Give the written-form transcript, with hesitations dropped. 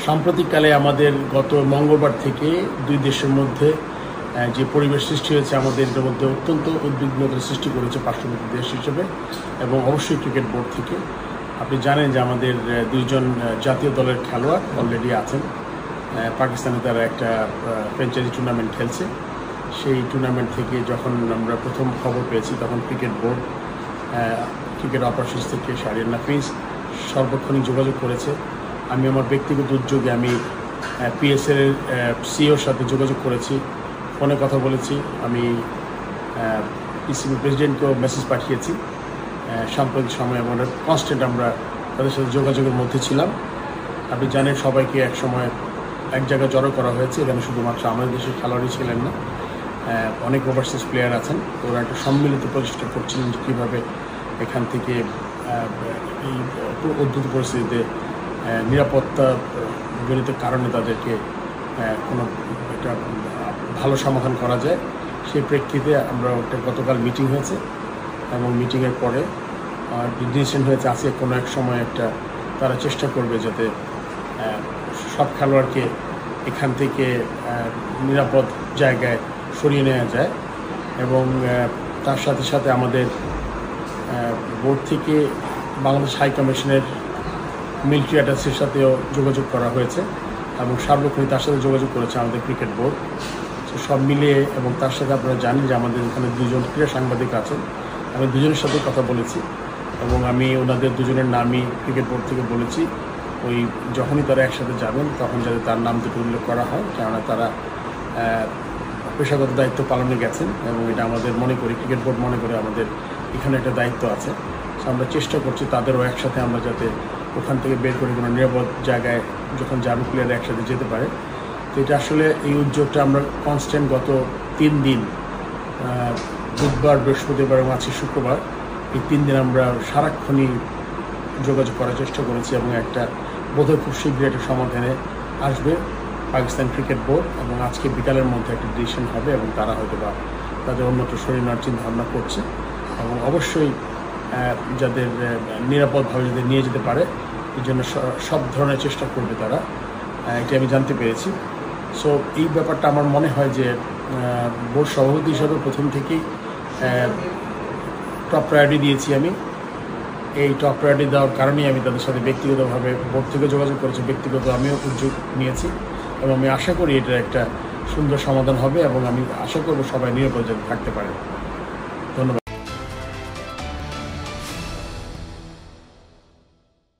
সাম্প্রতিককালে আমাদের গত মঙ্গলবার থেকে দুই দেশের মধ্যে যে পরিবেশ সৃষ্টি হয়েছে আমাদের এর মধ্যে অত্যন্ত উদ্বিগ্নতার সৃষ্টি করেছে পার্শ্ববর্তী দেশ হিসেবে এবং অবশ্যই ক্রিকেট বোর্ড থেকে। আপনি জানেন যে আমাদের দুইজন জাতীয় দলের খেলোয়াড় অলরেডি আছেন পাকিস্তানে, তারা একটা ফ্র্যাঞ্চাইজি টুর্নামেন্ট খেলছে। সেই টুর্নামেন্ট থেকে যখন আমরা প্রথম খবর পেয়েছি তখন ক্রিকেট বোর্ড ক্রিকেট অপারেশনস থেকে শাহরিয়ার নাফিস সর্বক্ষণিক যোগাযোগ করেছে। আমি আমার ব্যক্তিগত উদ্যোগে আমি পিএসএল এর সিইওর সাথে যোগাযোগ করেছি, ফোনে কথা বলেছি, আমি পিসিবি প্রেসিডেন্টকেও মেসেজ পাঠিয়েছি। সাম্প্রতিক সময়ে আমরা কনস্ট্যান্ট আমরা তাদের সাথে যোগাযোগের মধ্যে ছিলাম। আপনি জানেন সবাইকে এক সময় এক জায়গায় জড়ো করা হয়েছে, এখানে শুধুমাত্র আমাদের দেশের খেলোয়াড়ই ছিলেন না, অনেক ওভারসিজ প্লেয়ার আছেন। ওরা একটা সম্মিলিত প্রচেষ্টা করছিলেন যে কীভাবে এখান থেকে এই উদ্ভূত পরিস্থিতিতে নিরাপত্তা জনিত কারণে তাদেরকে কোনো একটা ভালো সমাধান করা যায়। সেই প্রেক্ষিতে আমরা একটা গতকাল মিটিং হয়েছে এবং মিটিংয়ের পরে ডিসিশন হয়েছে আজকে কোনো এক সময় একটা তারা চেষ্টা করবে যাতে সব খেলোয়াড়কে এখান থেকে নিরাপদ জায়গায় সরিয়ে নেওয়া যায়। এবং তার সাথে সাথে আমাদের বোর্ড থেকে বাংলাদেশ হাই কমিশনের মিলিটারি অ্যাটাচের সাথেও যোগাযোগ করা হয়েছে এবং সার্বক্ষণিক তার সাথে যোগাযোগ করেছে আমাদের ক্রিকেট বোর্ড। তো সব মিলিয়ে এবং তার সাথে আপনারা জানেন যে আমাদের এখানে দুজন ক্রীড়া সাংবাদিক আছেন, আমি দুজনের সাথে কথা বলেছি এবং আমি ওনাদের দুজনের নামই ক্রিকেট বোর্ড থেকে বলেছি ওই যখনই তারা একসাথে যাবেন তখন যাতে তার নাম দুটো উল্লেখ করা হয়, কেননা তারা পেশাগত দায়িত্ব পালনে গেছেন এবং এটা আমাদের মনে করি ক্রিকেট বোর্ড মনে করে আমাদের এখানে একটা দায়িত্ব আছে। তো আমরা চেষ্টা করছি তাদেরও একসাথে আমরা যাতে ওখান থেকে বের করে কোনো নিরাপদ জায়গায় যখন যাবে প্লেয়ার একসাথে যেতে পারে। তো এটা আসলে এই উদ্যোগটা আমরা কনস্ট্যান্ট গত 3 দিন বুধবার, বৃহস্পতিবার এবং আজকে শুক্রবার, এই 3 দিন আমরা সারাক্ষণই যোগাযোগ করার চেষ্টা করেছি এবং একটা বোধহয় খুব শীঘ্রই একটা সমাধানে আসবে পাকিস্তান ক্রিকেট বোর্ড এবং আজকে বিকালের মধ্যে একটা ডিসিশন হবে এবং তারা হয়তো বা তাদের অন্যত্র সরিয়ে নেওয়ার চিন্তা ভাবনা করছে এবং অবশ্যই যাদের নিরাপদভাবে যদি নিয়ে যেতে পারে এই জন্য সব ধরনের চেষ্টা করবে তারা, এটা আমি জানতে পেরেছি। সো এই ব্যাপারটা আমার মনে হয় যে বোর্ড সভাপতি হিসাবে প্রথম থেকেই টপ প্রায়োরিটি দিয়েছি আমি। এই টপ প্রায়োরিটি দেওয়ার কারণেই আমি তাদের সাথে ব্যক্তিগতভাবে বোর্ড থেকে যোগাযোগ করেছি, ব্যক্তিগত আমিও উদ্যোগ নিয়েছি এবং আমি আশা করি এটার একটা সুন্দর সমাধান হবে এবং আমি আশা করব সবাই নিরাপদে থাকতে পারে।